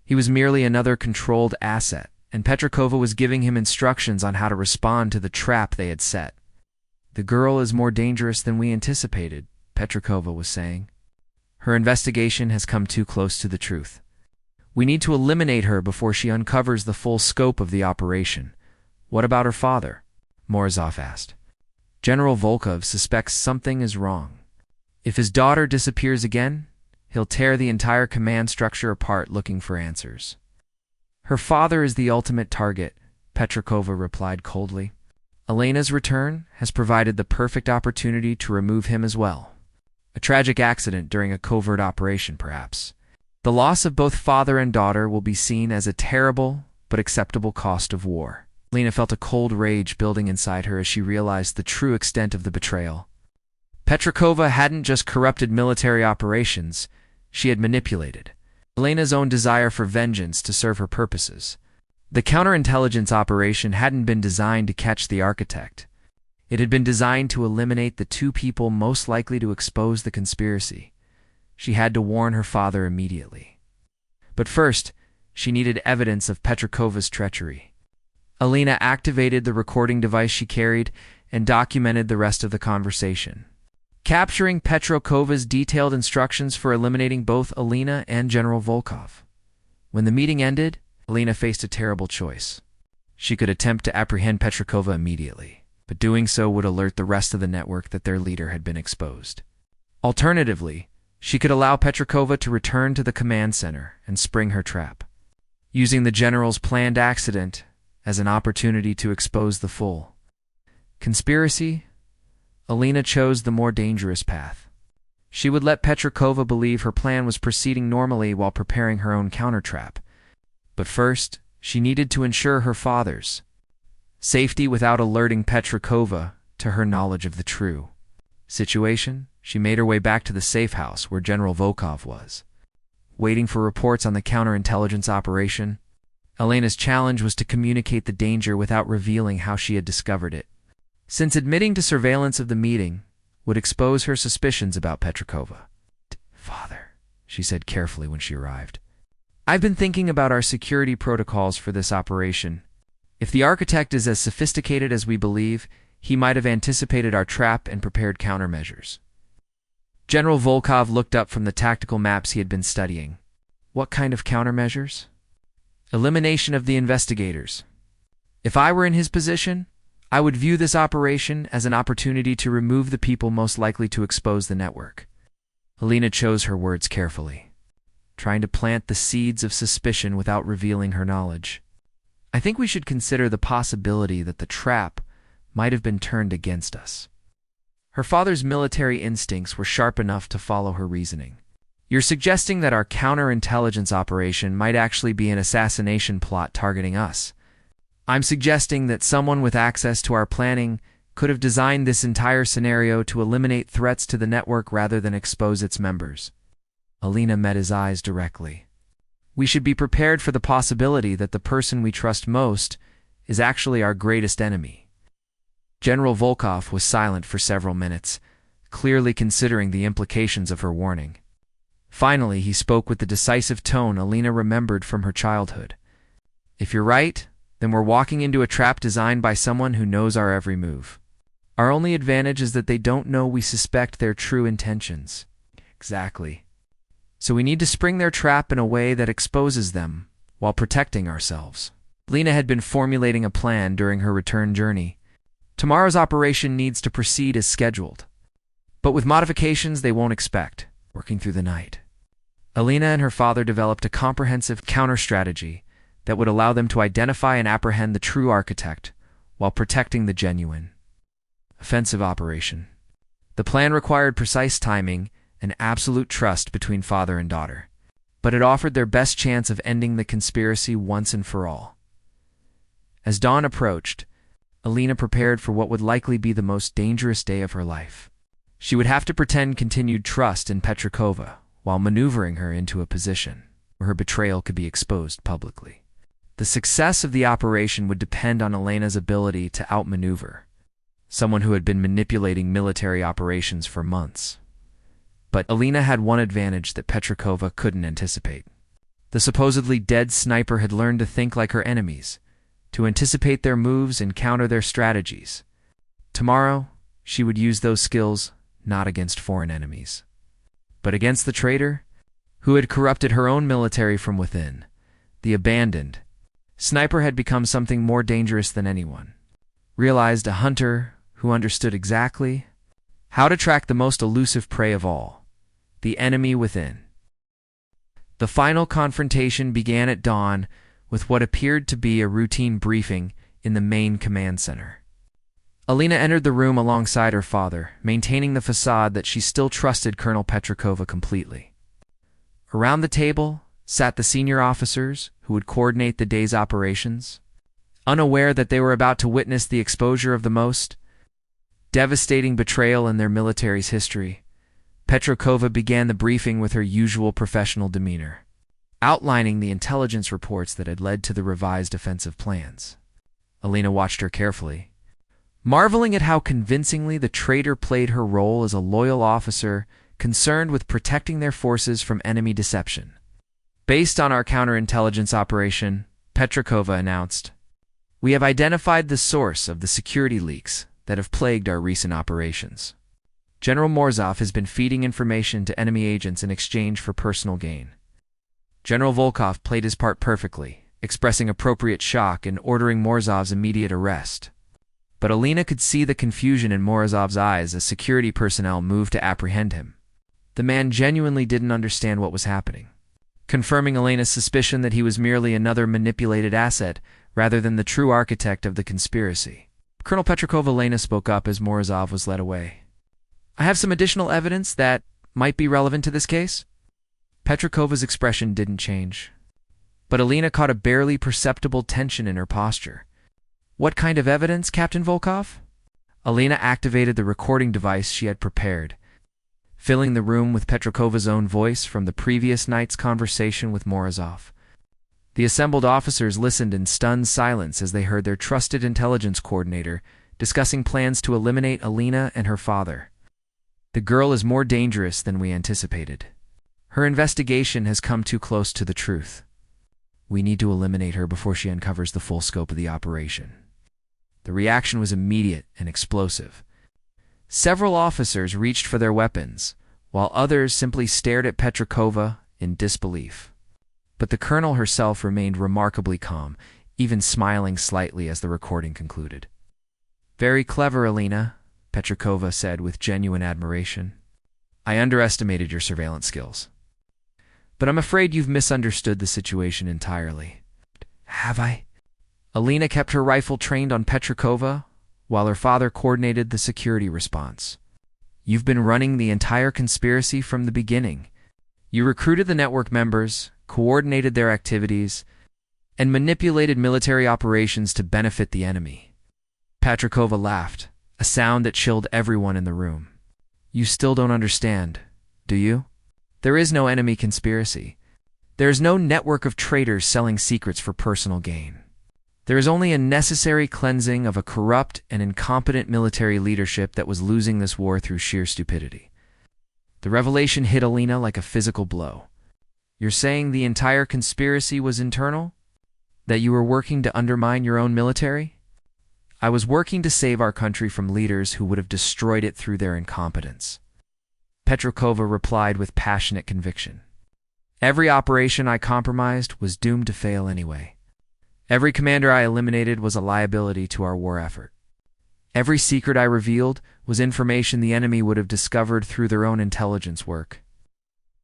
He was merely another controlled asset, and Petrakova was giving him instructions on how to respond to the trap they had set. "The girl is more dangerous than we anticipated," Petrakova was saying. "Her investigation has come too close to the truth. We need to eliminate her before she uncovers the full scope of the operation." "What about her father?" Morozov asked. "General Volkov suspects something is wrong. If his daughter disappears again, he'll tear the entire command structure apart looking for answers." "Her father is the ultimate target," Petrakova replied coldly. "Elena's return has provided the perfect opportunity to remove him as well. A tragic accident during a covert operation, perhaps. The loss of both father and daughter will be seen as a terrible but acceptable cost of war." Alina felt a cold rage building inside her as she realized the true extent of the betrayal. Petrakova hadn't just corrupted military operations, she had manipulated Elena's own desire for vengeance to serve her purposes. The counterintelligence operation hadn't been designed to catch the architect. It had been designed to eliminate the two people most likely to expose the conspiracy. She had to warn her father immediately. But first, she needed evidence of Petrakova's treachery. Alina activated the recording device she carried and documented the rest of the conversation, capturing Petrakova's detailed instructions for eliminating both Alina and General Volkov. When the meeting ended, Alina faced a terrible choice. She could attempt to apprehend Petrakova immediately, but doing so would alert the rest of the network that their leader had been exposed. Alternatively, she could allow Petrakova to return to the command center and spring her trap, using the general's planned accident as an opportunity to expose the full conspiracy. Alina chose the more dangerous path. She would let Petrakova believe her plan was proceeding normally while preparing her own countertrap. But first, she needed to ensure her father's safety without alerting Petrakova to her knowledge of the true situation. She made her way back to the safe house where General Volkov was, waiting for reports on the counterintelligence operation. Elena's challenge was to communicate the danger without revealing how she had discovered it, since admitting to surveillance of the meeting would expose her suspicions about Petrakova. "Father," she said carefully when she arrived, "I've been thinking about our security protocols for this operation. If the architect is as sophisticated as we believe, he might have anticipated our trap and prepared countermeasures." General Volkov looked up from the tactical maps he had been studying. "What kind of countermeasures?" "Elimination of the investigators. If I were in his position, I would view this operation as an opportunity to remove the people most likely to expose the network." Alina chose her words carefully, trying to plant the seeds of suspicion without revealing her knowledge. "I think we should consider the possibility that the trap might have been turned against us." Her father's military instincts were sharp enough to follow her reasoning. You're suggesting that our counterintelligence operation might actually be an assassination plot targeting us. I'm suggesting that someone with access to our planning could have designed this entire scenario to eliminate threats to the network rather than expose its members. Alina met his eyes directly. We should be prepared for the possibility that the person we trust most is actually our greatest enemy. General Volkov was silent for several minutes, clearly considering the implications of her warning. Finally, he spoke with the decisive tone Alina remembered from her childhood. If you're right, then we're walking into a trap designed by someone who knows our every move. Our only advantage is that they don't know we suspect their true intentions. Exactly. So we need to spring their trap in a way that exposes them, while protecting ourselves. Lena had been formulating a plan during her return journey. Tomorrow's operation needs to proceed as scheduled, but with modifications they won't expect, working through the night. Alina and her father developed a comprehensive counter-strategy that would allow them to identify and apprehend the true architect while protecting the genuine. Offensive operation. The plan required precise timing and absolute trust between father and daughter, but it offered their best chance of ending the conspiracy once and for all. As dawn approached, Alina prepared for what would likely be the most dangerous day of her life. She would have to pretend continued trust in Petrakova while maneuvering her into a position where her betrayal could be exposed publicly. The success of the operation would depend on Elena's ability to outmaneuver someone who had been manipulating military operations for months. But Alina had one advantage that Petrakova couldn't anticipate. The supposedly dead sniper had learned to think like her enemies, to anticipate their moves and counter their strategies. Tomorrow, she would use those skills not against foreign enemies, but against the traitor who had corrupted her own military from within. The abandoned sniper had become something more dangerous than anyone. Realized a hunter who understood exactly how to track the most elusive prey of all, the enemy within. The final confrontation began at dawn with what appeared to be a routine briefing in the main command center. Alina entered the room alongside her father, maintaining the facade that she still trusted Colonel Petrakova completely. Around the table sat the senior officers who would coordinate the day's operations. Unaware that they were about to witness the exposure of the most devastating betrayal in their military's history, Petrakova began the briefing with her usual professional demeanor, outlining the intelligence reports that had led to the revised offensive plans. Alina watched her carefully, marveling at how convincingly the traitor played her role as a loyal officer concerned with protecting their forces from enemy deception. Based on our counterintelligence operation, Petrakova announced, we have identified the source of the security leaks that have plagued our recent operations. General Morzov has been feeding information to enemy agents in exchange for personal gain. General Volkov played his part perfectly, expressing appropriate shock and ordering Morzov's immediate arrest. But Alina could see the confusion in Morzov's eyes as security personnel moved to apprehend him. The man genuinely didn't understand what was happening, confirming Alina's suspicion that he was merely another manipulated asset rather than the true architect of the conspiracy. Colonel Petrakova. Alina spoke up as Morzov was led away. I have some additional evidence that might be relevant to this case. Petrakova's expression didn't change, but Alina caught a barely perceptible tension in her posture. What kind of evidence, Captain Volkov? Alina activated the recording device she had prepared, filling the room with Petrakova's own voice from the previous night's conversation with Morzov. The assembled officers listened in stunned silence as they heard their trusted intelligence coordinator discussing plans to eliminate Alina and her father. The girl is more dangerous than we anticipated. Her investigation has come too close to the truth. We need to eliminate her before she uncovers the full scope of the operation. The reaction was immediate and explosive. Several officers reached for their weapons, while others simply stared at Petrakova in disbelief. But the colonel herself remained remarkably calm, even smiling slightly as the recording concluded. Very clever, Alina, Petrakova said with genuine admiration. I underestimated your surveillance skills. But I'm afraid you've misunderstood the situation entirely. Have I? Alina kept her rifle trained on Petrakova, while her father coordinated the security response. You've been running the entire conspiracy from the beginning. You recruited the network members, coordinated their activities, and manipulated military operations to benefit the enemy." Petrakova laughed, a sound that chilled everyone in the room. "You still don't understand, do you? There is no enemy conspiracy. There is no network of traitors selling secrets for personal gain. There is only a necessary cleansing of a corrupt and incompetent military leadership that was losing this war through sheer stupidity." The revelation hit Alina like a physical blow. "You're saying the entire conspiracy was internal? That you were working to undermine your own military?" "I was working to save our country from leaders who would have destroyed it through their incompetence," Petrakova replied with passionate conviction. "Every operation I compromised was doomed to fail anyway. Every commander I eliminated was a liability to our war effort. Every secret I revealed was information the enemy would have discovered through their own intelligence work."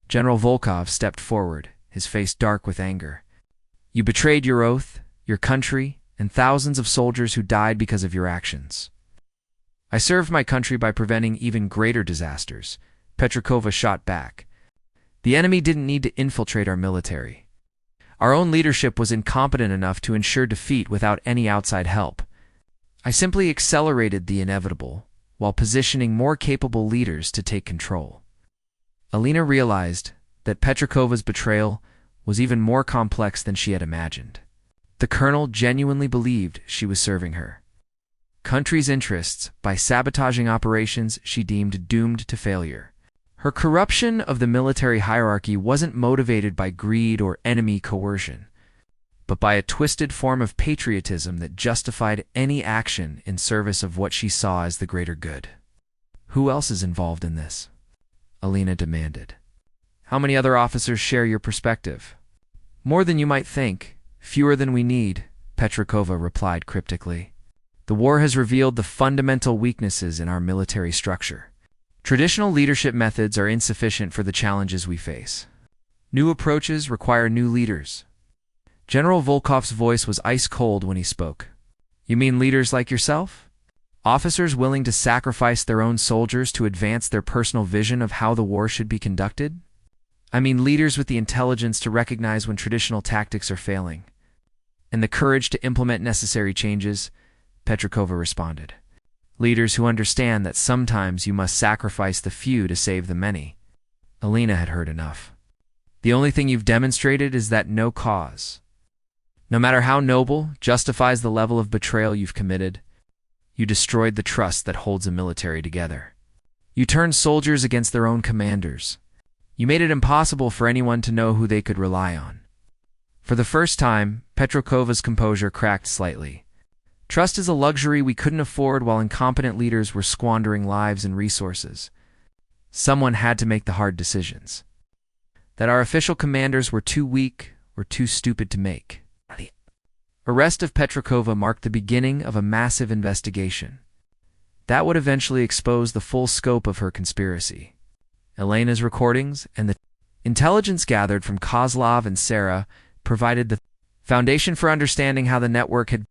General Volkov stepped forward, his face dark with anger. "You betrayed your oath, your country, and thousands of soldiers who died because of your actions." "I served my country by preventing even greater disasters," Petrakova shot back. "The enemy didn't need to infiltrate our military. Our own leadership was incompetent enough to ensure defeat without any outside help. I simply accelerated the inevitable, while positioning more capable leaders to take control." Alina realized that Petrakova's betrayal was even more complex than she had imagined. The colonel genuinely believed she was serving her country's interests by sabotaging operations she deemed doomed to failure. Her corruption of the military hierarchy wasn't motivated by greed or enemy coercion, but by a twisted form of patriotism that justified any action in service of what she saw as the greater good. "Who else is involved in this?" Alina demanded. "How many other officers share your perspective?" "More than you might think, fewer than we need," Petrakova replied cryptically. "The war has revealed the fundamental weaknesses in our military structure. Traditional leadership methods are insufficient for the challenges we face. New approaches require new leaders." General Volkov's voice was ice cold when he spoke. "You mean leaders like yourself? Officers willing to sacrifice their own soldiers to advance their personal vision of how the war should be conducted? I mean leaders with the intelligence to recognize when traditional tactics are failing, and the courage to implement necessary changes," Petrakova responded. "Leaders who understand that sometimes you must sacrifice the few to save the many." Alina had heard enough. "The only thing you've demonstrated is that no cause, no matter how noble, justifies the level of betrayal you've committed. You destroyed the trust that holds a military together. You turned soldiers against their own commanders. You made it impossible for anyone to know who they could rely on." For the first time, Petrakova's composure cracked slightly. "Trust is a luxury we couldn't afford while incompetent leaders were squandering lives and resources. Someone had to make the hard decisions that our official commanders were too weak or too stupid to make." The arrest of Petrakova marked the beginning of a massive investigation that would eventually expose the full scope of her conspiracy. Elena's recordings and the intelligence gathered from Kozlov and Sarah provided the foundation for understanding how the network had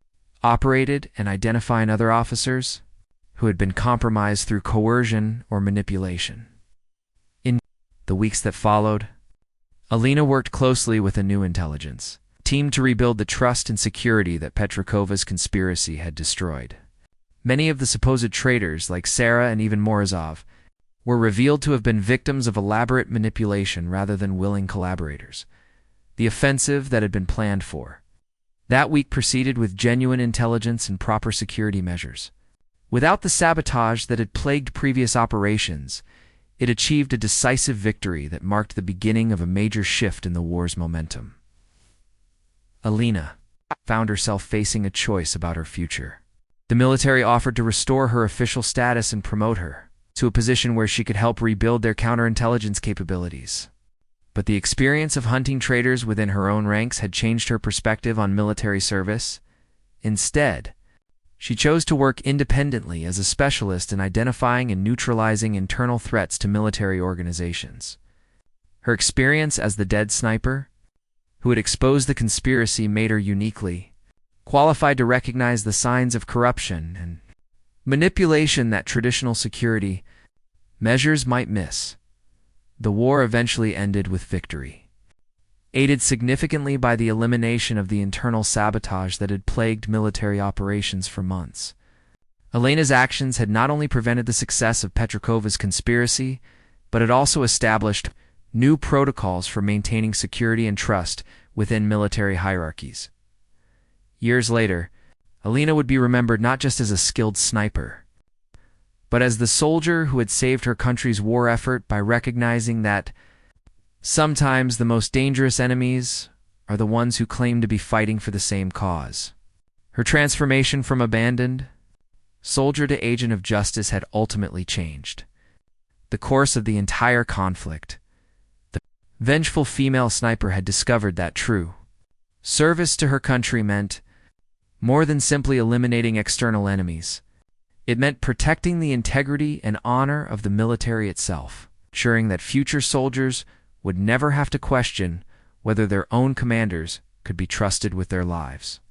operated and identifying other officers who had been compromised through coercion or manipulation. In the weeks that followed, Alina worked closely with a new intelligence team to rebuild the trust and security that Petrakova's conspiracy had destroyed. Many of the supposed traitors, like Sarah and even Morozov, were revealed to have been victims of elaborate manipulation rather than willing collaborators. The offensive that had been planned for that week proceeded with genuine intelligence and proper security measures. Without the sabotage that had plagued previous operations, it achieved a decisive victory that marked the beginning of a major shift in the war's momentum. Alina found herself facing a choice about her future. The military offered to restore her official status and promote her to a position where she could help rebuild their counterintelligence capabilities. But the experience of hunting traitors within her own ranks had changed her perspective on military service. Instead, she chose to work independently as a specialist in identifying and neutralizing internal threats to military organizations. Her experience as the dead sniper, who had exposed the conspiracy, made her uniquely qualified to recognize the signs of corruption and manipulation that traditional security measures might miss. The war eventually ended with victory, aided significantly by the elimination of the internal sabotage that had plagued military operations for months. Elena's actions had not only prevented the success of Petrakova's conspiracy, but it also established new protocols for maintaining security and trust within military hierarchies. Years later, Elena would be remembered not just as a skilled sniper, but as the soldier who had saved her country's war effort by recognizing that sometimes the most dangerous enemies are the ones who claim to be fighting for the same cause. Her transformation from abandoned soldier to agent of justice had ultimately changed the course of the entire conflict. The vengeful female sniper had discovered that true service to her country meant more than simply eliminating external enemies. It meant protecting the integrity and honor of the military itself, ensuring that future soldiers would never have to question whether their own commanders could be trusted with their lives.